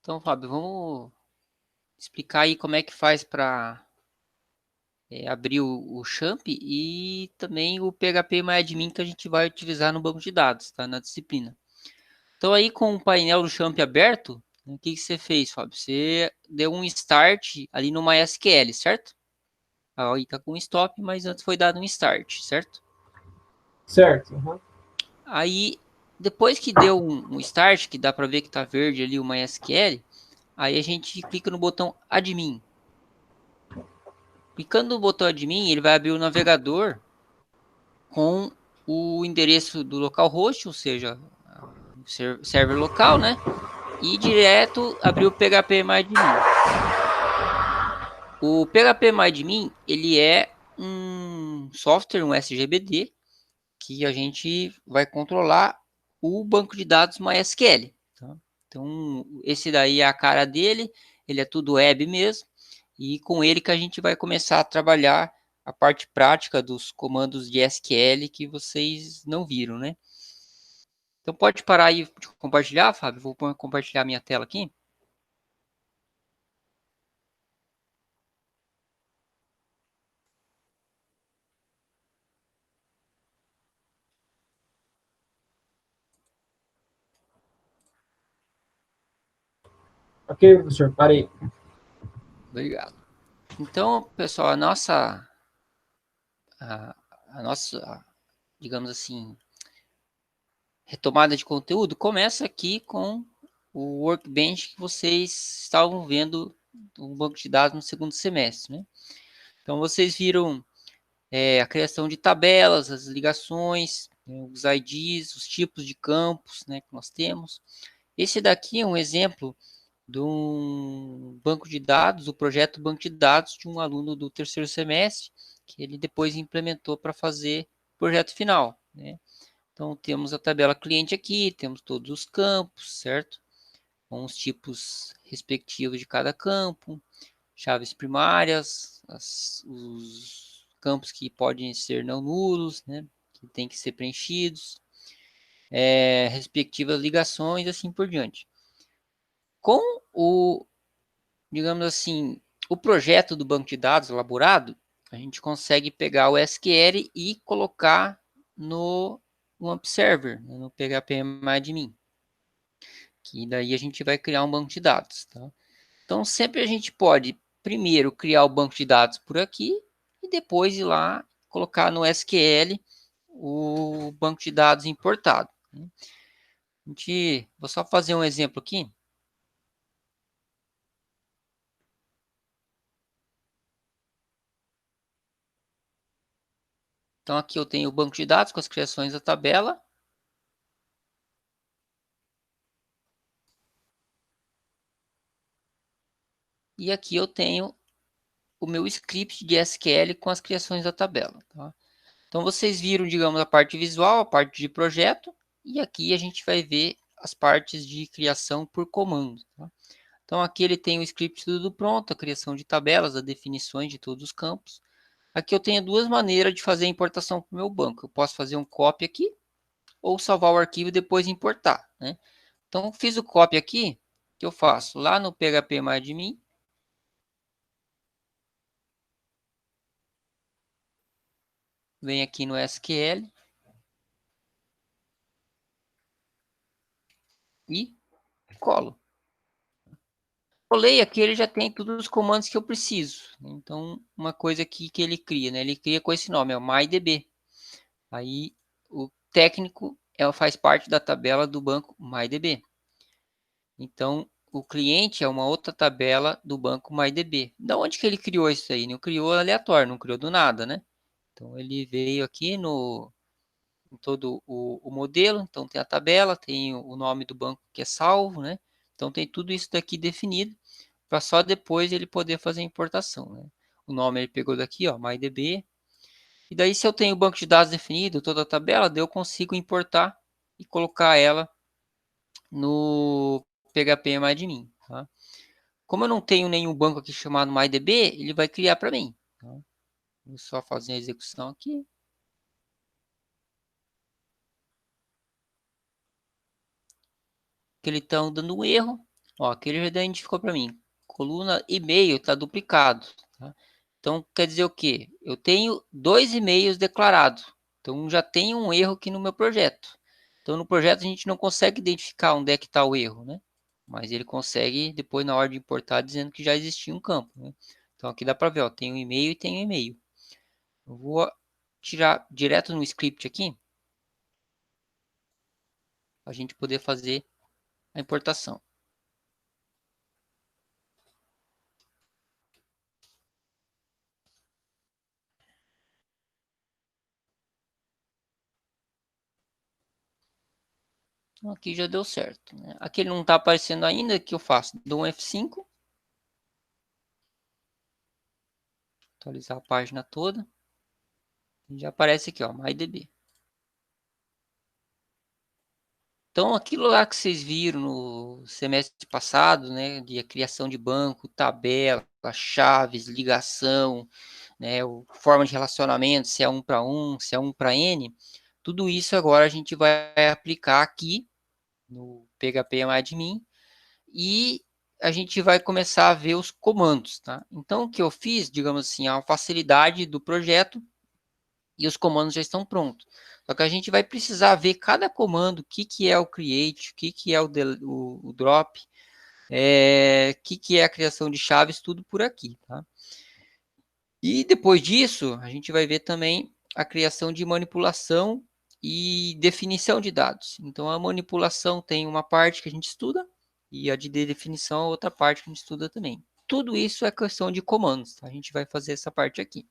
Então, Fábio, vamos explicar aí como é que faz para abrir o Champ e também o PHP-MyAdmin que a gente vai utilizar no banco de dados, tá? Na disciplina. Então, aí com o painel do Champ aberto, o que você fez, Fábio? Você deu um start ali no MySQL, certo? Aí tá com stop, mas antes foi dado um start, certo? Certo. Uhum. Aí, depois que deu um start, que dá para ver que tá verde ali o MySQL, aí a gente clica no botão Admin. Clicando no botão Admin, ele vai abrir o navegador com o endereço do localhost, ou seja, o server local, né? E direto abrir o PHP-MyAdmin. O PHP-MyAdmin, ele é um software, um SGBD, que a gente vai controlar o banco de dados MySQL. Tá? Então, esse daí é a cara dele, ele é tudo web mesmo, e com ele que a gente vai começar a trabalhar a parte prática dos comandos de SQL que vocês não viram, né? Então pode parar aí de compartilhar, Fábio? Vou compartilhar minha tela aqui. Ok, professor, parei. Obrigado. Então, pessoal, a nossa, digamos assim, retomada de conteúdo começa aqui com o workbench que vocês estavam vendo no banco de dados no segundo semestre, né? Então vocês viram a criação de tabelas, as ligações, né, os IDs, os tipos de campos, né, que nós temos. Esse daqui é um exemplo de um banco de dados, o projeto banco de dados de um aluno do terceiro semestre, que ele depois implementou para fazer o projeto final, né? Então, temos a tabela cliente aqui, temos todos os campos, certo? Com os tipos respectivos de cada campo, chaves primárias, os campos que podem ser não nulos, né? Que tem que ser preenchidos, respectivas ligações, assim por diante. Com o, digamos assim, o projeto do banco de dados elaborado, a gente consegue pegar o SQL e colocar no Wamp Server, né, no PHP-MyAdmin, que daí a gente vai criar um banco de dados. Tá? Então, sempre a gente pode, primeiro, criar o banco de dados por aqui e depois ir lá colocar no SQL o banco de dados importado. Né? Vou só fazer um exemplo aqui. Então, aqui eu tenho o banco de dados com as criações da tabela. E aqui eu tenho o meu script de SQL com as criações da tabela. Tá? Então, vocês viram, digamos, a parte visual, a parte de projeto. E aqui a gente vai ver as partes de criação por comando. Tá? Então, aqui ele tem o script tudo pronto, a criação de tabelas, as definições de todos os campos. Aqui eu tenho duas maneiras de fazer a importação para o meu banco. Eu posso fazer um copy aqui, ou salvar o arquivo e depois importar. Né? Então, fiz o copy aqui, que eu faço lá no PHP-MyAdmin. Venho aqui no SQL e colo. Colei aqui, ele já tem todos os comandos que eu preciso. Então, uma coisa aqui que ele cria, né? Ele cria com esse nome, é o MyDB. Aí, o técnico faz parte da tabela do banco MyDB. Então, o cliente é uma outra tabela do banco MyDB. Da onde que ele criou isso aí? Não criou aleatório, não criou do nada, né? Então, ele veio aqui em todo o modelo. Então, tem a tabela, tem o nome do banco que é salvo, né? Então, tem tudo isso daqui definido para só depois ele poder fazer a importação, né? O nome ele pegou daqui, ó, MyDB. E daí, se eu tenho o banco de dados definido, toda a tabela, daí eu consigo importar e colocar ela no PHP-MyAdmin, tá? Como eu não tenho nenhum banco aqui chamado MyDB, ele vai criar para mim. Tá? Vou só fazer a execução aqui. Que ele está dando um erro. Ó, aqui ele já identificou para mim. Coluna e-mail está duplicado. Tá? Então, quer dizer o quê? Eu tenho 2 e-mails declarados. Então, já tem um erro aqui no meu projeto. Então, no projeto a gente não consegue identificar onde é que está o erro, né? Mas ele consegue, depois na hora de importar, dizendo que já existia um campo, né? Então, aqui dá para ver, ó, tem um e-mail e tem um e-mail. Eu vou tirar direto no script aqui, para a gente poder fazer a importação. Então, aqui já deu certo, né? Aqui ele não está aparecendo ainda, o que eu faço? Dou um F5, atualizar a página toda, e já aparece aqui, ó, MyDB. Então, aquilo lá que vocês viram no semestre passado, né, de a criação de banco, tabela, chaves, ligação, né, forma de relacionamento, se é 1 para 1, se é 1 para N, tudo isso agora a gente vai aplicar aqui no PHP-admin e a gente vai começar a ver os comandos, tá? Então, o que eu fiz, digamos assim, a facilidade do projeto e os comandos já estão prontos. Só que a gente vai precisar ver cada comando, o que é o create, o que é o drop, o que é a criação de chaves, tudo por aqui, tá? E depois disso, a gente vai ver também a criação de manipulação e definição de dados. Então, a manipulação tem uma parte que a gente estuda e a de definição é outra parte que a gente estuda também. Tudo isso é questão de comandos, tá? A gente vai fazer essa parte aqui.